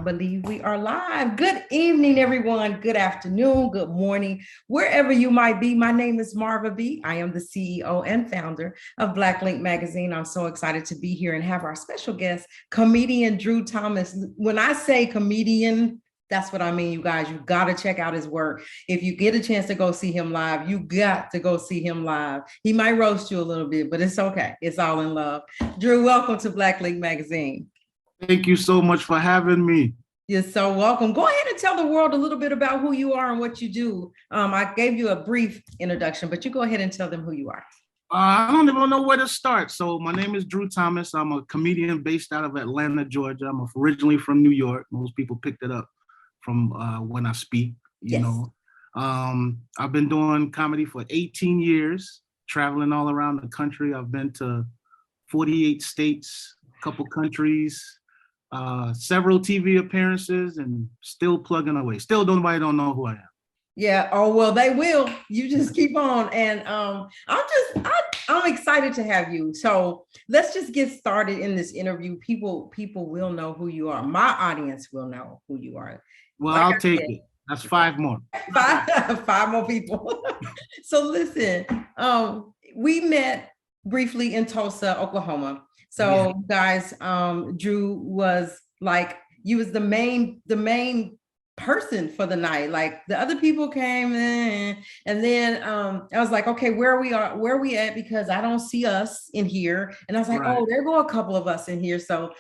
believe we are live. Good evening, everyone. Good afternoon, good morning, wherever you might be. My name is Marva B. I am the CEO and founder of Black Link Magazine. I'm so excited to be here and have our special guest, comedian Drew Thomas. When I say comedian, that's what I mean, you guys. You got to check out his work. If you get a chance to go see him live, you got to go see him live. He might roast you a little bit, but it's okay. It's all in love. Drew, welcome to Black Link Magazine. Thank you so much for having me. You're so welcome. Go ahead and tell the world a little bit about who you are and what you do. I gave you a brief introduction, but you go ahead and tell them who you are. I don't even know where to start. So my name is Drew Thomas. I'm a comedian based out of Atlanta, Georgia. I'm originally from New York. Most people picked it up from when I speak, you know. I've been doing comedy for 18 years, traveling all around the country. I've been to 48 states, a couple countries, several TV appearances, and still plugging away. Still nobody don't know who I am. Yeah. Oh, well, they will. You just keep on. And I'm excited to have you. So let's just get started in this interview. People will know who you are. My audience will know who you are. Well, like I'll take it. That's 5 more. Five more people. So listen, we met briefly in Tulsa, Oklahoma. So guys, Drew was like, you was the main person for the night. Like the other people came in, and then I was like, okay, where are we at? Because I don't see us in here. And I was like, oh, there go a couple of us in here. So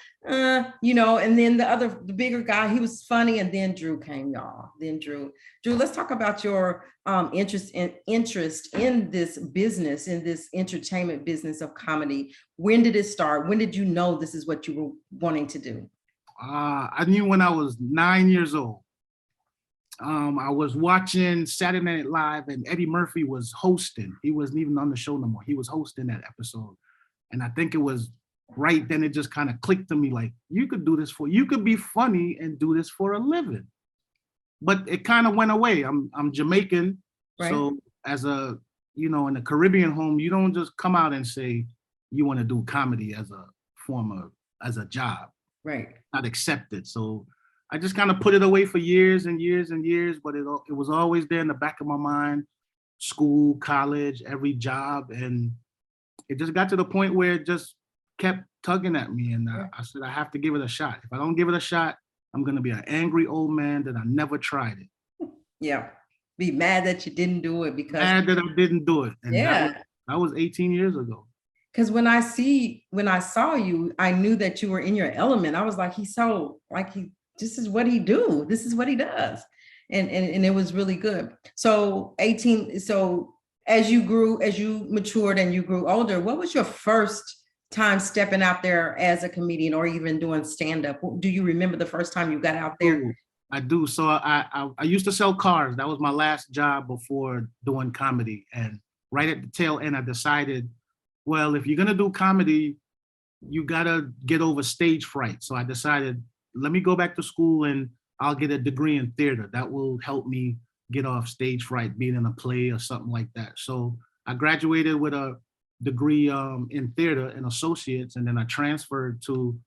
you know, and then the bigger guy, he was funny, and then Drew came, y'all. Then Drew, let's talk about your interest in this business, in this entertainment business of comedy. When did it start? When did you know this is what you were wanting to do? I knew when I was 9 years old. I was watching Saturday Night Live, and Eddie Murphy was hosting. He wasn't even on the show no more. He was hosting that episode. And I think it was right then it just kind of clicked to me, like, you could be funny and do this for a living. But it kind of went away. I'm Jamaican. Right. So as a, you know, in a Caribbean home, you don't just come out and say you want to do comedy as a job. Right. Not accepted. So I just kind of put it away for years and years and years, but it was always there in the back of my mind. School, college, every job. And it just got to the point where it just kept tugging at me. And I said, I have to give it a shot. If I don't give it a shot, I'm going to be an angry old man that I never tried it. Yeah. Be mad that you didn't do it because. Mad that I didn't do it. And that was 18 years ago. Because when I saw you, I knew that you were in your element. I was like, this is what he do. This is what he does. And it was really good. So as you matured and you grew older, what was your first time stepping out there as a comedian or even doing stand-up? Do you remember the first time you got out there? I do. So I used to sell cars. That was my last job before doing comedy. And right at the tail end, I decided, well, if you're going to do comedy, you got to get over stage fright. So I decided, let me go back to school and I'll get a degree in theater. That will help me get off stage fright, being in a play or something like that. So I graduated with a degree in theater and associates, and then I transferred to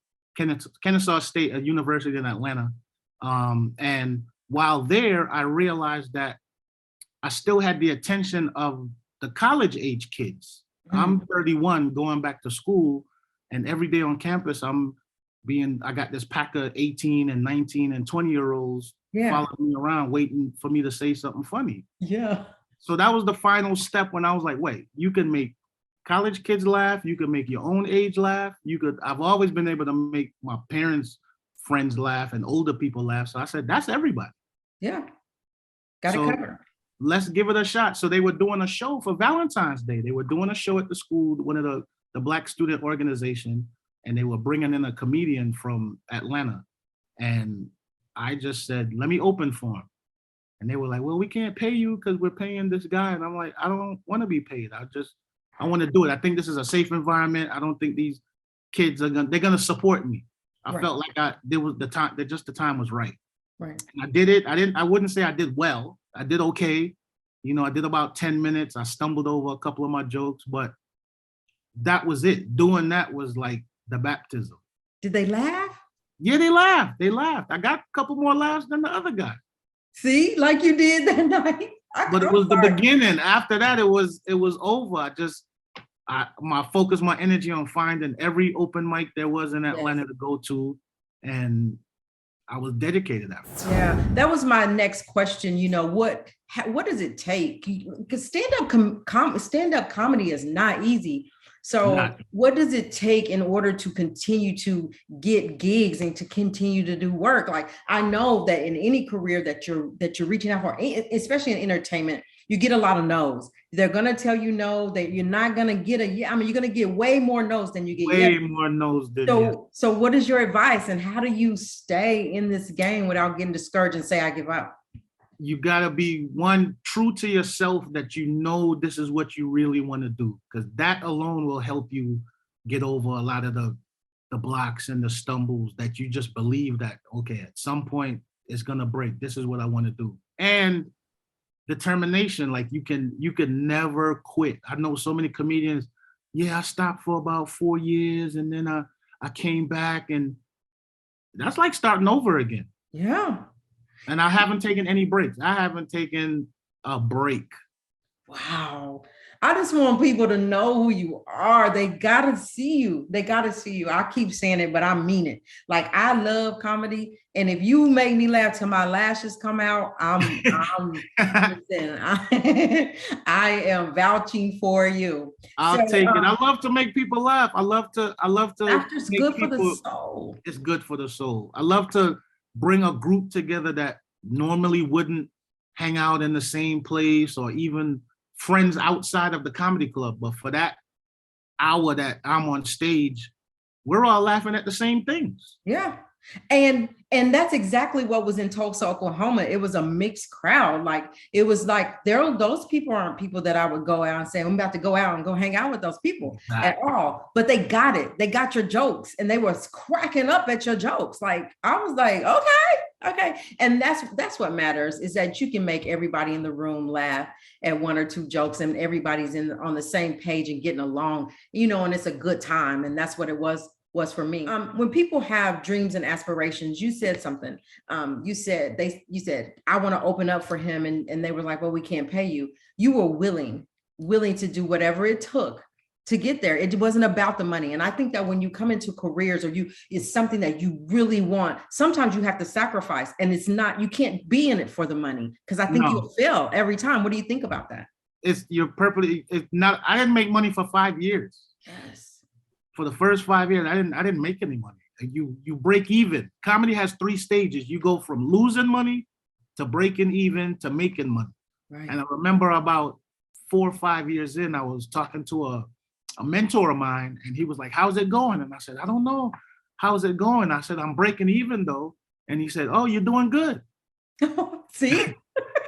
Kennesaw State, a university in Atlanta. And while there, I realized that I still had the attention of the college age kids. I'm 31 going back to school, and every day on campus, I got this pack of 18 and 19 and 20-year-olds following me around, waiting for me to say something funny. Yeah. So that was the final step when I was like, wait, you can make college kids laugh. You can make your own age laugh. I've always been able to make my parents' friends laugh and older people laugh. So I said, that's everybody. Yeah. Got it covered. Let's give it a shot. So they were doing a show for Valentine's Day. They were doing a show at the school, one of the Black student organization, and they were bringing in a comedian from Atlanta. And I just said, let me open for him. And they were like, well, we can't pay you because we're paying this guy. And I'm like, I don't want to be paid. I want to do it. I think this is a safe environment. I don't think these kids they're going to support me. I felt like the time was right. Right. And I did it. I wouldn't say I did well. I did okay. You know, I did about 10 minutes. I stumbled over a couple of my jokes, but that was it. Doing that was like the baptism. Did they laugh? Yeah, they laughed. They laughed. I got a couple more laughs than the other guy. See, like you did that night. But it I'm was the sorry. beginning. After that, it was over. My focus, my energy on finding every open mic there was in Yes. Atlanta to go to, and I was dedicated after. Yeah, that was my next question. What does it take? Because stand-up comedy is not easy. So Not what does it take in order to continue to get gigs and to continue to do work? Like, I know that in any career that you're reaching out for, especially in entertainment, you get a lot of no's. They're gonna tell you no, that you're not gonna get a yeah. I mean, you're gonna get way more no's than you get yes. way more no's than yes. So what is your advice, and how do you stay in this game without getting discouraged and say, I give up? You gotta be one true to yourself, that you know this is what you really want to do, because that alone will help you get over a lot of the blocks and the stumbles, that you just believe that, okay, at some point it's gonna break. This is what I want to do. And determination, like you can never quit. I know so many comedians, yeah, I stopped for about 4 years and then I came back, and that's like starting over again. Yeah. And I haven't taken any breaks. I haven't taken a break. Wow. I just want people to know who you are. They gotta see you. They gotta see you. I keep saying it, but I mean it. Like, I love comedy. And if you make me laugh till my lashes come out, listen, I am vouching for you. I'll take it. I love to make people laugh. I love to Laughter's make good for the people, soul. it's good for the soul. I love to bring a group together that normally wouldn't hang out in the same place, or even friends outside of the comedy club. But for that hour that I'm on stage, we're all laughing at the same things. Yeah. And that's exactly what was in Tulsa, Oklahoma. It was a mixed crowd. Like, it was like, those people aren't people that I would go out and say, I'm about to go out and go hang out with those people at all. But they got it. They got your jokes, and they were cracking up at your jokes. Like, I was like, okay. And that's what matters, is that you can make everybody in the room laugh at one or two jokes, and everybody's on the same page and getting along, and it's a good time. And that's what it was for me. When people have dreams and aspirations, you said something. You said, I want to open up for him, and they were like, well, we can't pay you. You were willing to do whatever it took to get there. It wasn't about the money. And I think that when you come into careers, or it's something that you really want, sometimes you have to sacrifice, and you can't be in it for the money, because I think you'll fail every time. What do you think about that? It's not, I didn't make money for 5 years. Yes. For the first 5 years, I didn't make any money. You break even. Comedy has 3 stages. You go from losing money to breaking even to making money. Right. And I remember about 4 or 5 years in, I was talking to a mentor of mine, and he was like, how's it going? And I said, I don't know. How's it going? I said, I'm breaking even though. And he said, oh, you're doing good. See?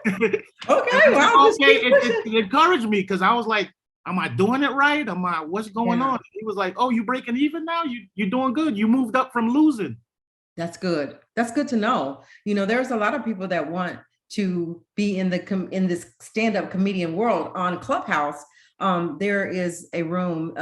Okay. Well, okay. It encouraged me, because I was like, am I doing it right? What's going on? He was like, oh, you breaking even now? You're doing good. You moved up from losing. That's good. That's good to know. There's a lot of people that want to be in this stand-up comedian world. On Clubhouse, there is a room,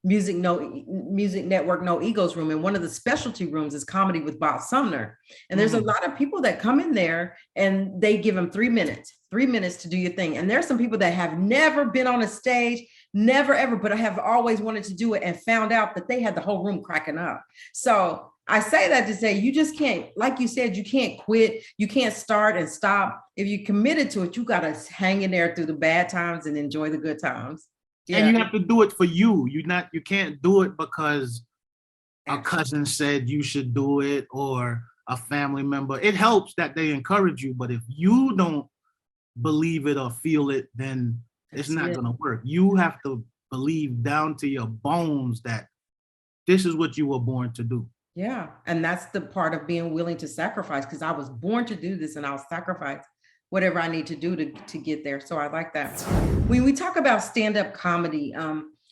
Music Network No Egos room, and one of the specialty rooms is comedy with Bob Sumner. And there's a lot of people that come in there, and they give them 3 minutes to do your thing. And there's some people that have never been on a stage, never ever, but I have always wanted to do it, and found out that they had the whole room cracking up. So I say that to say, you just can't, like you said, you can't quit. You can't start and stop. If you're committed to it, you got to hang in there through the bad times and enjoy the good times. Yeah. And you have to do it for you. You can't do it because a cousin said you should do it, or a family member. It helps that they encourage you, but if you don't believe it or feel it, then it's not going to work. You have to believe down to your bones that this is what you were born to do. Yeah. And that's the part of being willing to sacrifice, because I was born to do this, and I'll sacrifice whatever I need to do to get there. So I like that. When we talk about stand-up comedy,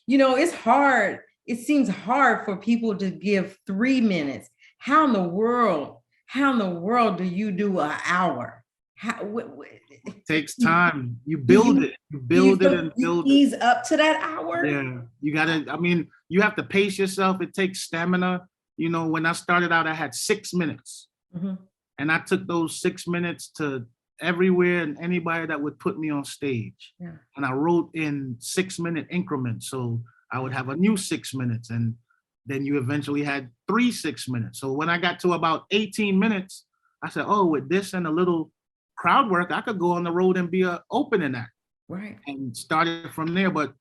it's hard. It seems hard for people to give 3 minutes. How in the world do you do an hour? It takes time. You build it. You build it and build it. Ease up to that hour. Yeah. You have to pace yourself. It takes stamina. when I started out, I had 6 minutes. Mhm. And I took those 6 minutes to everywhere and anybody that would put me on stage. Yeah. And I wrote in 6-minute increments. So I would have a new 6 minutes. And then you eventually had 3 6 minutes. So when I got to about 18 minutes, I said, oh, with this and a little crowd work, I could go on the road and be an opening act. Right. And started from there. But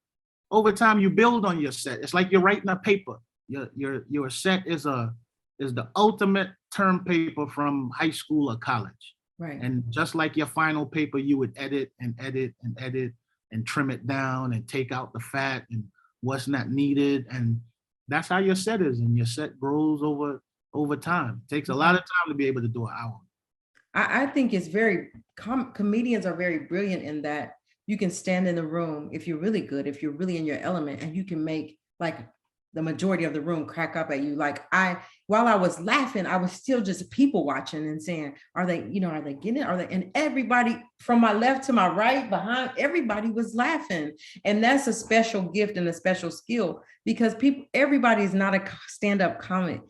over time, you build on your set. It's like you're writing a paper. Your set is the ultimate term paper from high school or college. Right. And just like your final paper, you would edit and edit and edit and trim it down and take out the fat and what's not needed. And that's how your set is. And your set grows over time. It takes a lot of time to be able to do an hour. I think it's comedians are very brilliant in that you can stand in the room if you're really good, if you're really in your element, and you can make like the majority of the room crack up at you. Like while I was laughing, I was still just people watching and saying, are they getting it? And everybody from my left to my right, behind, everybody was laughing. And that's a special gift and a special skill because everybody's not a stand-up comic.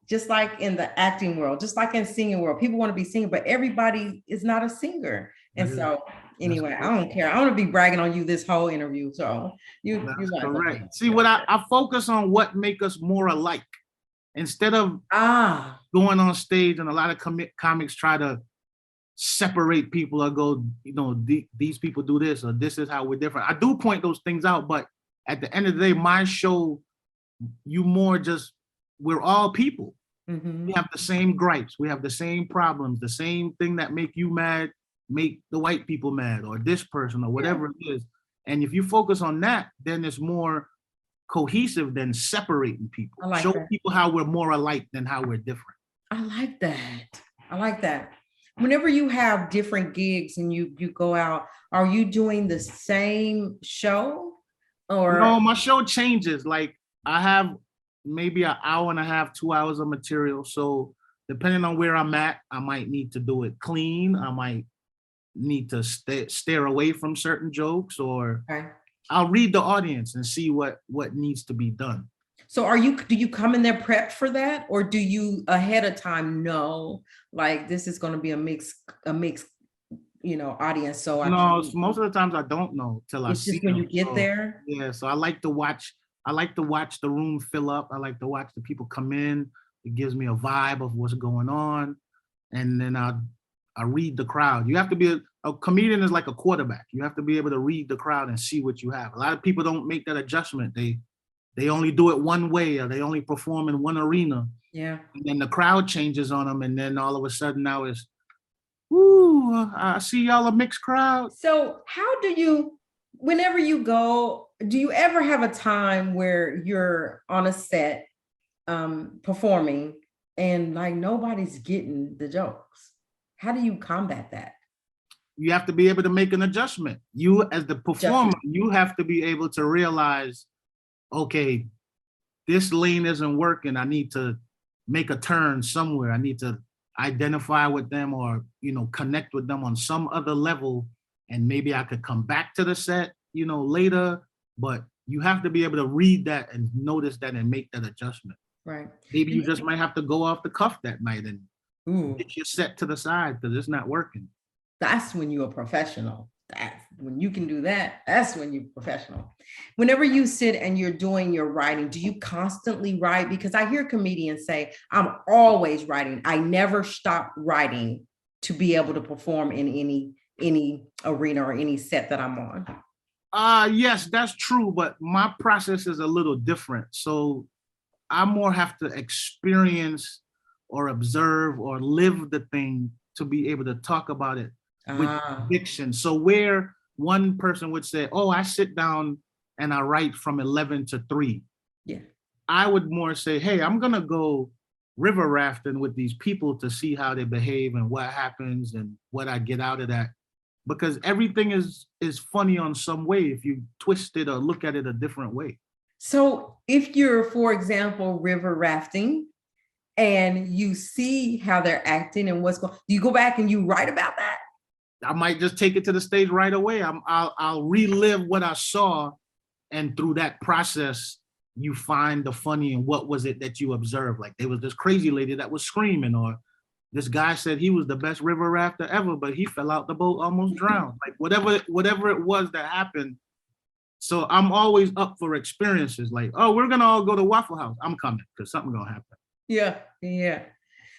Just like in the acting world, just like in singing world, people want to be singing, but everybody is not a singer. And so anyway, I don't care. I want to be bragging on you this whole interview. So you're correct. See, what I focus on what make us more alike instead of going on stage, and a lot of comics try to separate people or go, these people do this or this is how we're different. I do point those things out, but at the end of the day, my show, we're all people. Mm-hmm. We have the same gripes. We have the same problems. The same thing that make you mad, make the white people mad, or this person, or whatever it is. And if you focus on that, then it's more cohesive than separating people. Show people how we're more alike than how we're different. I like that. Whenever you have different gigs and you go out, are you doing the same show? Or no, my show changes. Like I have maybe an hour and a half, 2 hours of material. So depending on where I'm at, I might need to do it clean. I might need to stare away from certain jokes, or I'll read the audience and see what needs to be done. So do you come in there prepped for that? Or do you ahead of time know, like this is going to be a mixed, audience? So most of the times I don't know till I see just when you get there. Yeah. So I like to watch the room fill up. I like to watch the people come in. It gives me a vibe of what's going on. And then I read the crowd. You have to be a comedian is like a quarterback. You have to be able to read the crowd and see what you have. A lot of people don't make that adjustment. They only do it one way, or they only perform in one arena. Yeah. And then the crowd changes on them. And then all of a sudden now it's, woo, I see y'all a mixed crowd. So how do you, whenever you go, do you ever have a time where you're on a set performing and like nobody's getting the jokes? How do you combat that? You have to be able to make an adjustment. You as the performer, you have to be able to realize, okay, this lane isn't working. I need to make a turn somewhere. I need to identify with them or, connect with them on some other level. And maybe I could come back to the set, later, but you have to be able to read that and notice that and make that adjustment. Right. Maybe you just might have to go off the cuff that night and get your set to the side because it's not working. That's when you're a professional. When you can do that, that's when you're professional. Whenever you sit and you're doing your writing, do you constantly write? Because I hear comedians say, I'm always writing. I never stop writing to be able to perform in any arena or any set that I'm on. Yes, that's true. But my process is a little different. So I more have to experience or observe or live the thing to be able to talk about it with conviction. So where one person would say, oh, I sit down and I write from 11 to 3. Yeah. I would more say, hey, I'm going to go river rafting with these people to see how they behave and what happens and what I get out of that. Because everything is funny on some way if you twist it or look at it a different way. So if you're, for example, river rafting and you see how they're acting and what's going on, do you go back and you write about that? I might just take it to the stage right away. I'll relive what I saw, and through that process, you find the funny in what was it that you observed. Like there was this crazy lady that was screaming, or this guy said he was the best river rafter ever, but he fell out the boat, almost drowned. Like whatever it was that happened. So I'm always up for experiences. Like, oh, we're gonna all go to Waffle House. I'm coming because something's gonna happen. Yeah, yeah.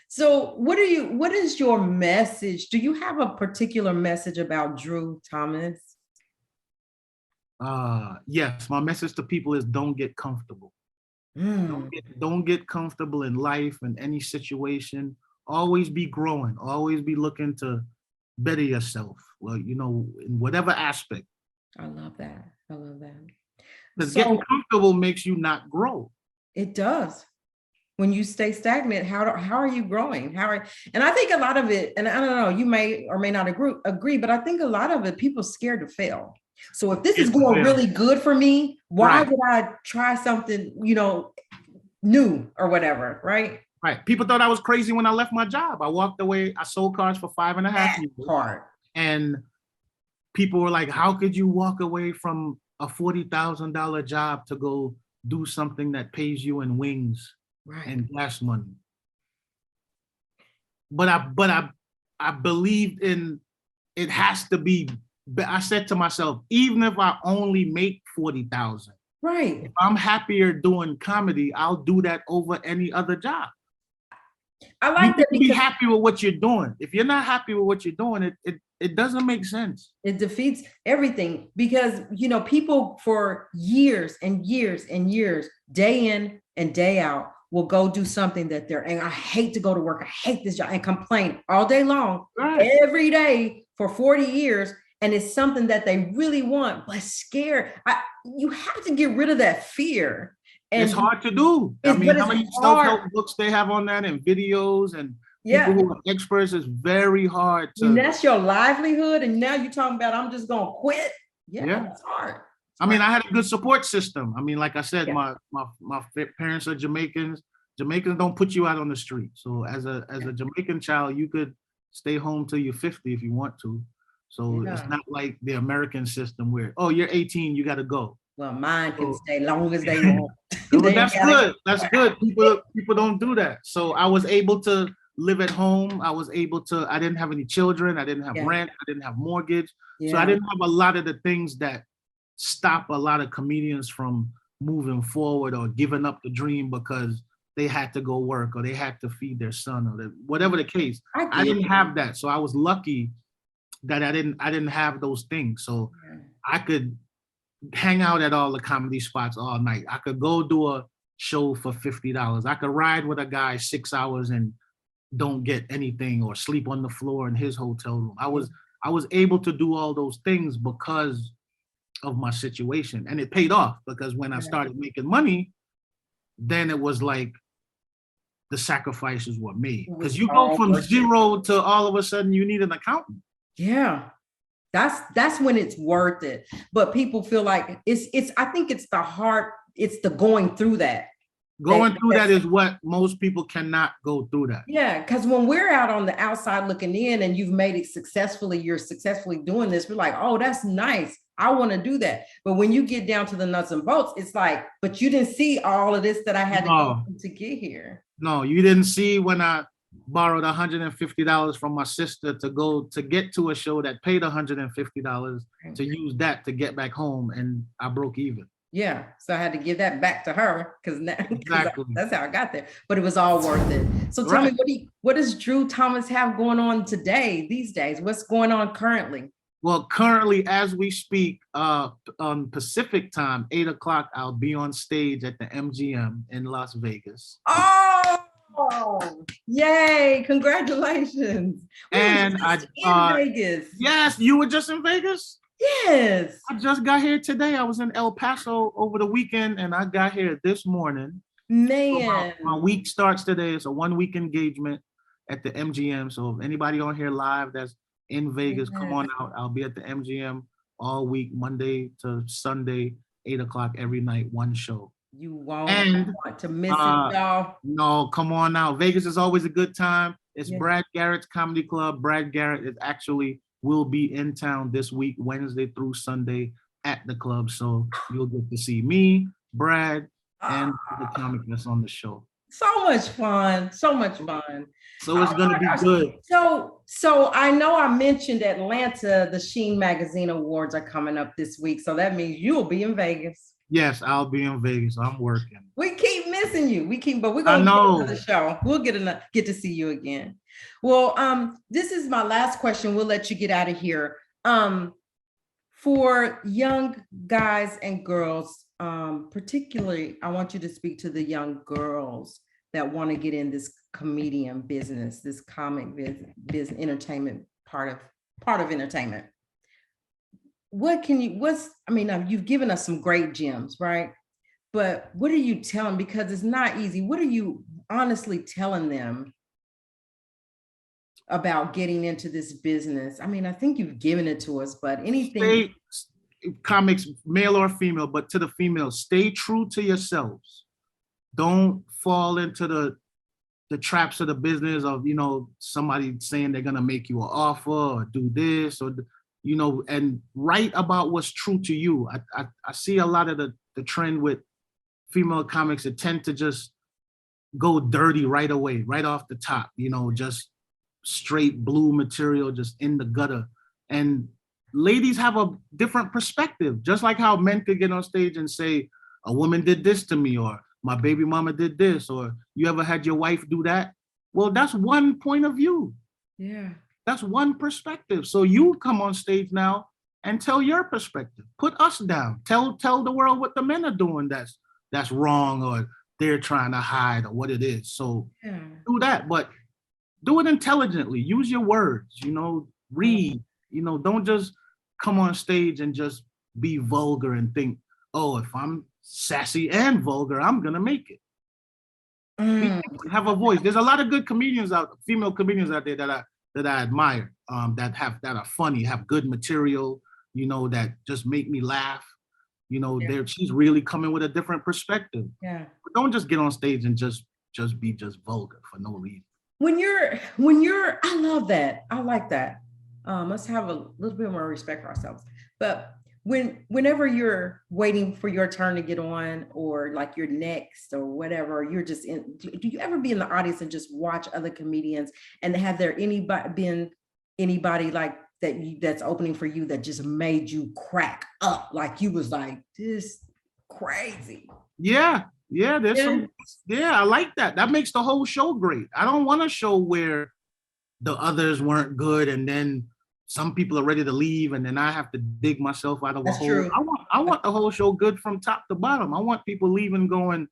So what is your message? Do you have a particular message about Drew Thomas? Yes, my message to people is don't get comfortable. Mm, Don't get comfortable in life and any situation. Always be growing, always be looking to better yourself. Well, you know, in whatever aspect. I love that. I love that. Because So getting comfortable makes you not grow. it does. When you stay stagnant, how are you growing? And I think a lot of it, and I don't know, you may or may not agree, but I think a lot of it, people scared to fail. So if this is going really good for me, why Right. would I try something, new or whatever, right? Right. People thought I was crazy when I left my job. I walked away. I sold cars for 5.5 That years. part. And people were like, how could you walk away from a $40,000 job to go do something that pays you in wings Right. and gas money? But I believed in it has to be. I said to myself, even if I only make 40,000, Right. if I'm happier doing comedy, I'll do that over any other job. I You like that can be because happy with what you're doing. If you're not happy with what you're doing, it doesn't make sense. it defeats everything because people for years and years and years, day in and day out, will go do something that and I hate to go to work. I hate this job and complain all day long, Right. every day for 40 years. And it's something that they really want, but scared. You have to get rid of that fear. And It's hard to do. I mean, but how many it's self-help hard. books they have on that and videos and Yeah. people who are experts? Is very hard And to. that's your livelihood. And now you're talking about, I'm just going to quit. Yeah. It's hard. I mean, I had a good support system. I mean, like I said, Yeah. my parents are Jamaicans. Jamaicans don't put you out on the street. So as a Jamaican child, you could stay home till you're 50 if you want to. So Yeah. it's not like the American system where, oh, you're 18, you got to go. Well, mine can So- stay long as they want. Well, They that's gotta- good. That's good. People don't do that. So I was able to live at home. I didn't have any children. I didn't have Yeah. rent. I didn't have mortgage. Yeah. So I didn't have a lot of the things that stop a lot of comedians from moving forward or giving up the dream because they had to go work or they had to feed their son or whatever the case. I didn't have that. So I was lucky that I didn't have those things. So I could hang out at all the comedy spots all night. I could go do a show for $50. I could ride with a guy 6 hours and don't get anything or sleep on the floor in his hotel room. I was able to do all those things because of my situation. And it paid off because when I started making money, then it was like the sacrifices were made. Because you go from zero to all of a sudden you need an accountant. Yeah. That's when it's worth it. But people feel like I think it's the going through that. Going through that is what most people cannot go through that. Yeah, because when we're out on the outside looking in and you've made it successfully, you're successfully doing this, we're like, oh, that's nice. I want to do that. But when you get down to the nuts and bolts, it's like, but you didn't see all of this that I had to go through to get here. No, you didn't see when I borrowed $150 from my sister to get to a show that paid $150 to use that to get back home, and I broke even. Yeah, so I had to give that back to her because Exactly. that's how I got there. But it was all worth it. So tell me, what does Drew Thomas have going on these days? What's going on currently? Well, currently, as we speak, on Pacific time, 8:00, I'll be on stage at the MGM in Las Vegas. Oh, yay! Congratulations! And in Vegas. Yes, you were just in Vegas? Yes. I just got here today. I was in El Paso over the weekend, and I got here this morning. Man. So my week starts today. It's a 1-week engagement at the MGM. So if anybody on here live that's in Vegas, come on out. I'll be at the MGM all week, Monday to Sunday, 8:00 every night, one show. You won't want to miss it, y'all. No, come on out. Vegas is always a good time. It's Brad Garrett's Comedy Club. Brad Garrett will be in town this week, Wednesday through Sunday at the club. So you'll get to see me, Brad, and Ah, the comic that's on the show. so much fun. So much fun. So it's Oh gonna my be gosh. good. So I know I mentioned Atlanta, the Sheen Magazine Awards are coming up this week. So that means you'll be in Vegas. Yes, I'll be in Vegas. I'm working. We keep missing you. But we're I gonna get know. another show. We'll get to see you again. Well, this is my last question. We'll let you get out of here. For young guys and girls, particularly, I want you to speak to the young girls that want to get in this comedian business, this comic business, entertainment part of entertainment. You've given us some great gems, right? But what are you telling? Because it's not easy. What are you honestly telling them about getting into this business? I mean, I think you've given it to us, but anything. Comics, male or female, but to the females, stay true to yourselves. Don't fall into the traps of the business of, somebody saying they're gonna make you an offer or do this or, and write about what's true to you. I see a lot of the trend with female comics that tend to just go dirty right away, right off the top, just straight blue material, just in the gutter. And ladies have a different perspective, just like how men could get on stage and say, a woman did this to me, or my baby mama did this, or you ever had your wife do that? Well, that's one point of view. Yeah. That's one perspective. So you come on stage now and tell your perspective. Put us down. Tell the world what the men are doing that's wrong, or they're trying to hide, or what it is. So do that, but do it intelligently. Use your words, read, don't just come on stage and just be vulgar and think, oh, if I'm sassy and vulgar, I'm gonna make it. Have a voice. There's a lot of good female comedians out there that I admire, that are funny, have good material, that just make me laugh. She's really coming with a different perspective. Yeah. But don't just get on stage and just be vulgar for no reason. When you're, I love that. I like that. Let's have a little bit more respect for ourselves. But whenever you're waiting for your turn to get on, or like you're next or whatever, you're just in, do you ever be in the audience and just watch other comedians, and have there been anybody like that's opening for you that just made you crack up? Like you was like, this crazy. Yeah. I like that. That makes the whole show great. I don't want a show where the others weren't good and then some people are ready to leave and then I have to dig myself out of a hole. True. I want the whole show good from top to bottom. I want people leaving going,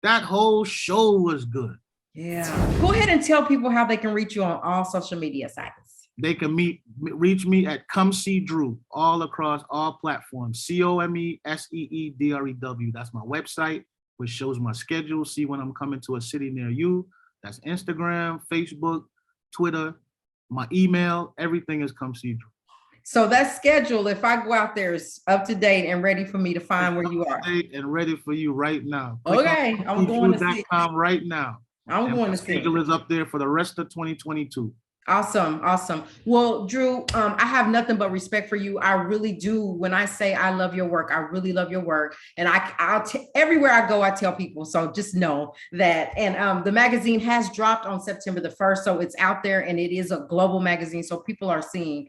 that whole show was good. Yeah. Go ahead and tell people how they can reach you on all social media sites. They can reach me at Come See Drew all across all platforms. COMESEEDREW. That's my website, which shows my schedule. See when I'm coming to a city near you. That's Instagram, Facebook, Twitter, my email. Everything is Come See Drew. So that schedule, if I go out there, is up to date and ready for me to find where you are. And ready for you right now. Okay, I'm going to see. Right now. I'm going to see. Schedule is up there for the rest of 2022. Awesome. Well, Drew, I have nothing but respect for you. I really do. When I say I love your work, I really love your work. And everywhere I go, I tell people. So just know that. And the magazine has dropped on September the 1st. So it's out there and it is a global magazine. So people are seeing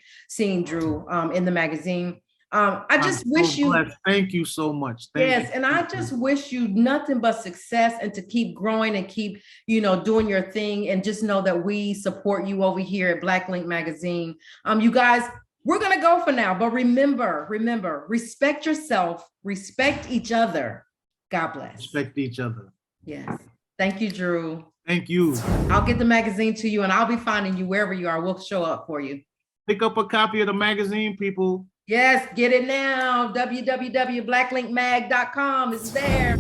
Drew in the magazine. I just wish you. Thank you so much. And I just wish you nothing but success and to keep growing and keep, doing your thing, and just know that we support you over here at Black Link Magazine. You guys, we're gonna go for now, but remember, respect yourself, respect each other. God bless. Respect each other. Yes. Thank you, Drew. Thank you. I'll get the magazine to you and I'll be finding you wherever you are. We'll show up for you. Pick up a copy of the magazine, people. Yes, get it now. www.blacklinkmag.com is there.